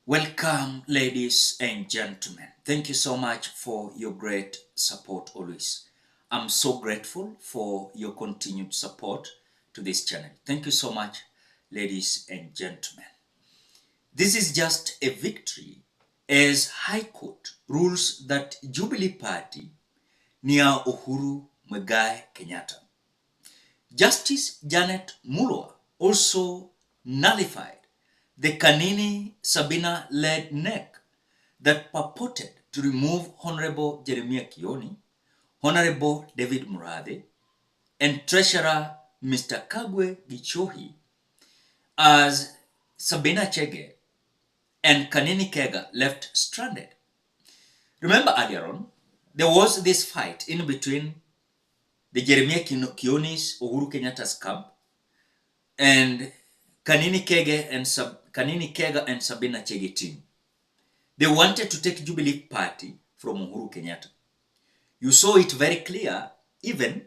Welcome, ladies and gentlemen. Thank you so much for your great support always. I'm so grateful for your continued support to this channel. Thank you so much, ladies and gentlemen. This is just a victory as High Court rules that Jubilee Party near UHURU Kenyatta. Justice Janet Mulwa also nullified the Kanini Sabina led NEC that purported to remove Honorable Jeremiah Kioni, Honorable David Murathe, and Treasurer Mr. Kagwe Gichohi as Sabina Chege and Kanini KEGA left stranded. Remember earlier on, there was this fight in between the Jeremiah Kioni's Uhuru Kenyatta's camp and Kanini KEGA and Sabina Chege team. They wanted to take Jubilee Party from Uhuru Kenyatta. You saw it very clear even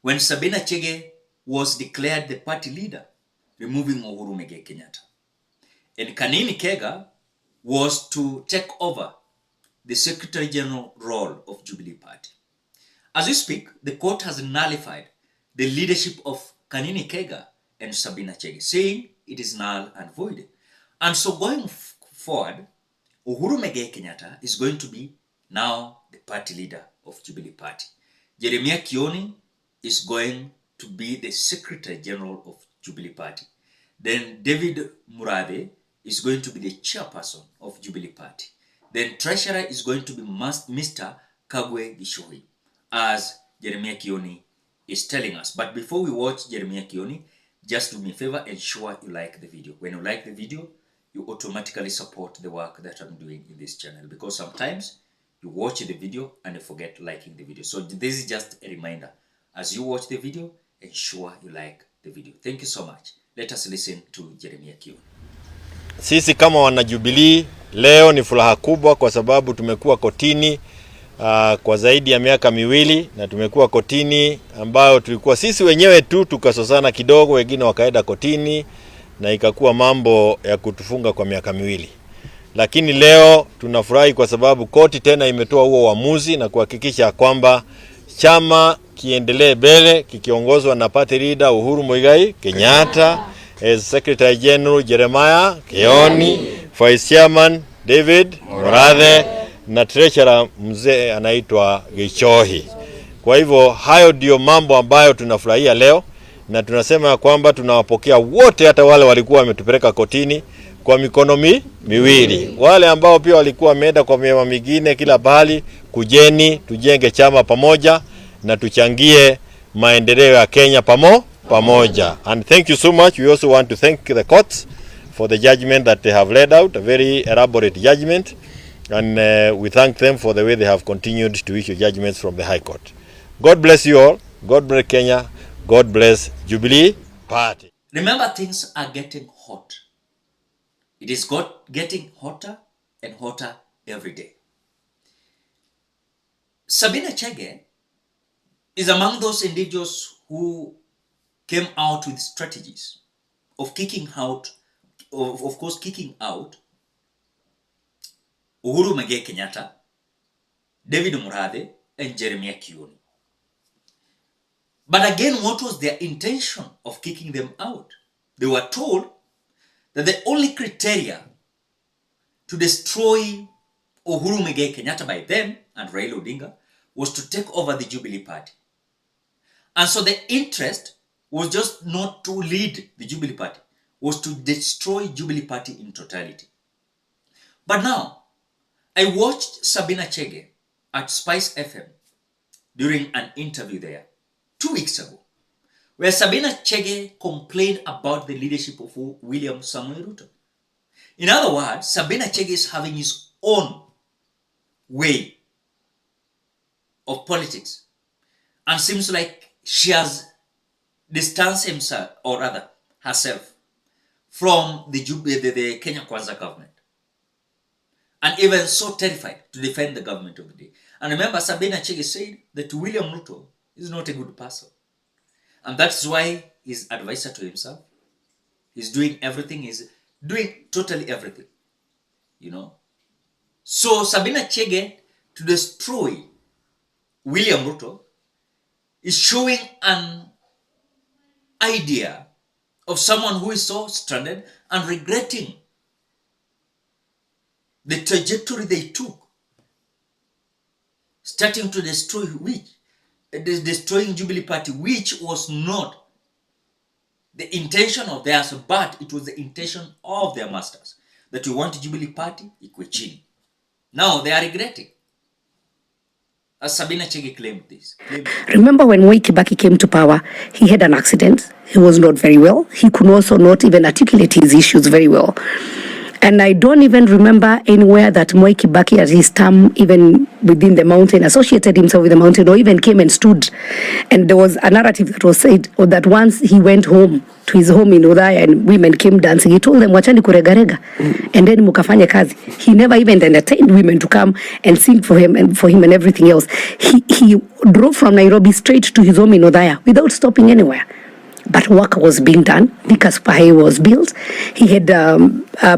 when Sabina Chege was declared the party leader, removing Uhuru Kenyatta. And Kanini KEGA was to take over the Secretary General role of Jubilee Party. As we speak, the court has nullified the leadership of Kanini KEGA and Sabina Chege, saying it is null and void. And so going forward, Uhuru Kenyatta is going to be now the party leader of Jubilee Party. Jeremiah Kioni is going to be the Secretary General of Jubilee Party. Then David Murathe is going to be the chairperson of Jubilee Party. Then Treasurer is going to be Mr. Kagwe Gichohi, as Jeremiah Kioni is telling us. But before we watch Jeremiah Kioni, just do me a favor, ensure you like the video. When you like the video, you automatically support the work that I'm doing in this channel, because sometimes you watch the video and you forget liking the video. So this is just a reminder. As you watch the video, ensure you like the video. Thank you so much. Let us listen to Jeremiah Kioni. Sisi kama wana Jubilee leo ni furaha kubwa kwa sababu tumekuwa kotini kwa zaidi ya miaka miwili, na tumekuwa kotini ambayo tulikuwa sisi wenyewe tu tukasosana kidogo, wengine wakaenda kotini na ikakuwa mambo ya kutufunga kwa miaka miwili. Lakini leo tunafurahi kwa sababu koti tena imetoa huo uamuzi na kuhakikisha kwamba chama kiendelee mbele kikiongozwa na party leader Uhuru Muigai Kenyatta, as Secretary General Jeremiah Kioni, Vice Chairman David Murathe na Treasurer mzee anaitwa Gichohi. Kwa hivyo hayo ndio mambo ambayo tunafurahia leo, na tunasema kwamba tunawapokea wote, hata wale walikuwa wametupeleka kotini, kwa mikono miwili. Wale ambao pia walikuwa wameenda kwa miema mingine kila bahali, kujeni tujenge chama pamoja na tuchangie maendeleo ya Kenya pamoja. And thank you so much. We also want to thank the courts for the judgment that they have laid out, a very elaborate judgment. And we thank them for the way they have continued to issue judgments from the High Court. God bless you all. God bless Kenya. God bless Jubilee Party. Remember, things are getting hot. It is getting hotter and hotter every day. Sabina Chege is among those individuals who came out with strategies of kicking out Uhuru Kenyatta, David Murathe, and Jeremiah Kioni. But again, what was their intention of kicking them out? They were told that the only criteria to destroy Uhuru Kenyatta by them and Raila Odinga was to take over the Jubilee Party. And so the interest was just not to lead the Jubilee Party, was to destroy Jubilee Party in totality. But now, I watched Sabina Chege at Spice FM during an interview there 2 weeks ago, where Sabina Chege complained about the leadership of William Samuel Ruto. In other words, Sabina Chege is having his own way of politics, and seems like she has distanced herself from the Kenya Kwanza government, and even so terrified to defend the government of the day. And remember, Sabina Chege said that William Ruto is not a good person, and that's why he's advisor to himself. He's doing everything, he's doing totally everything you know. So Sabina Chege, to destroy William Ruto, is showing an idea of someone who is so stranded and regretting the trajectory they took, starting to destroy destroying Jubilee Party, which was not the intention of theirs, but it was the intention of their masters, that we want Jubilee Party Ikwechini. Now they are regretting. As Sabina Chege claimed this. Remember when Moi Kibaki came to power, he had an accident. He was not very well. He could also not even articulate his issues very well. And I don't even remember anywhere that Moi Kibaki at his term, even within the mountain, associated himself with the mountain or even came and stood. And there was a narrative that was said that once he went home to his home in Udaya and women came dancing, he told them, wachani kuregarega, and then mukafanya kazi. He never even entertained women to come and sing for him and everything else. He drove from Nairobi straight to his home in Udaya without stopping anywhere. But work was being done because Pahe was built. He had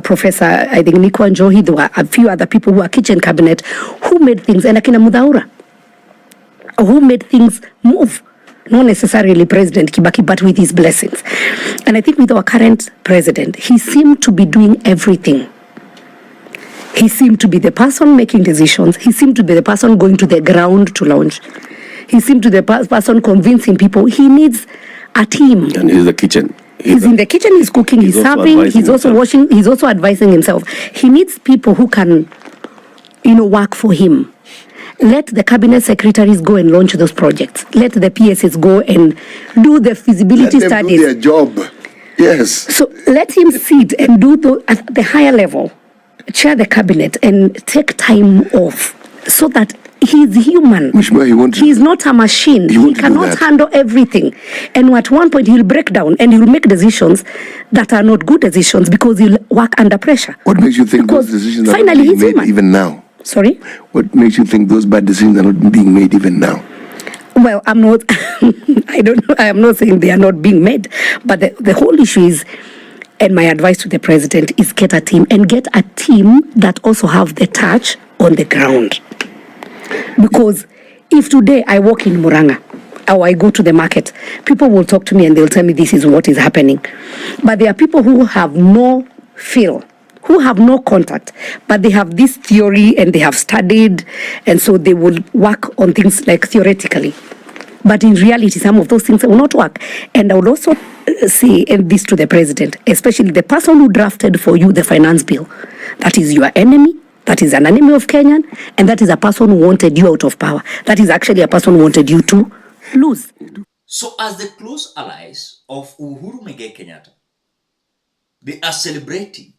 Professor, I think, Nico and Johi. There were a few other people who were kitchen cabinet who made things, and Akina Mudaura, who made things move. Not necessarily President Kibaki, but with his blessings. And I think with our current president, he seemed to be doing everything. He seemed to be the person making decisions. He seemed to be the person going to the ground to launch. He seemed to be the person convincing people he needs a team. And he's the kitchen. He's in the kitchen, he's cooking, he's serving, he's also washing, he's also advising himself. He needs people who can, work for him. Let the cabinet secretaries go and launch those projects. Let the PSs go and do the feasibility studies. Let them do their job. Yes. So let him sit and do at the higher level, chair the cabinet and take time off so that he's human. He's not a machine. He cannot handle everything. And at one point he'll break down and he'll make decisions that are not good decisions because he'll work under pressure. What makes you think those decisions are not being made even now? Sorry? What makes you think those bad decisions are not being made even now? Well, I'm not, I don't know, I am not saying they are not being made. But the whole issue is, and my advice to the president is get a team that also have the touch on the ground. Because if today I walk in Muranga or I go to the market, people will talk to me and they'll tell me this is what is happening. But there are people who have no feel, who have no contact, but they have this theory and they have studied, and so they will work on things like theoretically. But in reality, some of those things will not work. And I would also say this to the president, especially the person who drafted for you the finance bill, that is your enemy. That is an enemy of Kenyan, and that is a person who wanted you out of power. That is actually a person who wanted you to lose. So as the close allies of UHURU KENYATTA, they are celebrating,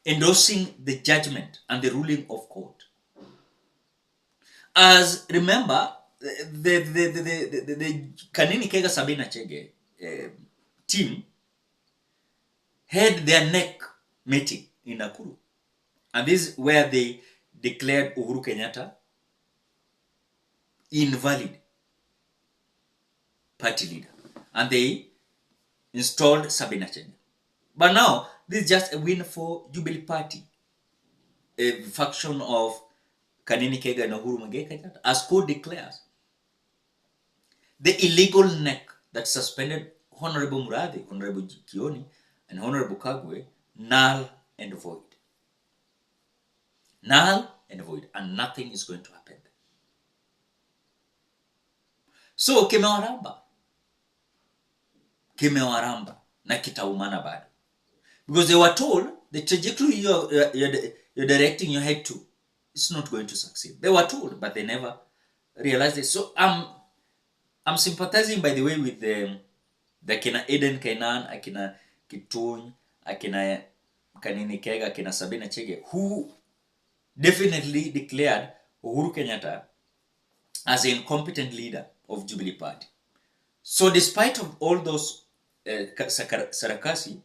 endorsing the judgment and the ruling of court. As remember, the Kanini KEGA Sabina Chege team had their neck meeting in Nakuru. And this is where they declared UHURU KENYATTA invalid party leader. And they installed Sabina Chege. But now, this is just a win for Jubilee Party, a faction of Kanini KEGA and UHURU KENYATTA. As court declares, the illegal neck that suspended Honorable Muradi, Honorable Kioni, and Honorable Kagwe, null and void. Null and void, and nothing is going to happen. So kimewaramba na kitaumana bado, because they were told the trajectory you're directing your head to is not going to succeed. They were told, but they never realized it. So I'm sympathizing, by the way, with the Kina Eden Kainan, Akina Kituny, Akina Kanini KEGA, Akina Sabina Chege, who definitely declared UHURU KENYATTA as an incompetent leader of Jubilee Party. So despite of all those sarakasi,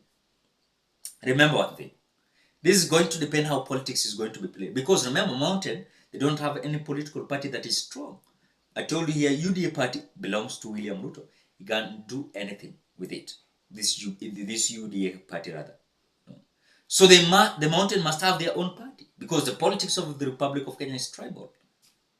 remember one thing. This is going to depend how politics is going to be played. Because remember, Mountain, they don't have any political party that is strong. I told you here, UDA party belongs to William Ruto. He can't do anything with it. This UDA party rather. No. So the mountain must have their own party, because the politics of the Republic of Kenya is tribal.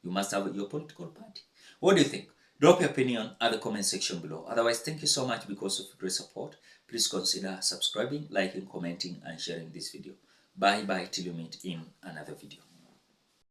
You must have your political party. What do you think? Drop your opinion at the comment section below. Otherwise, thank you so much because of your great support. Please consider subscribing, liking, commenting, and sharing this video. Bye bye till you meet in another video.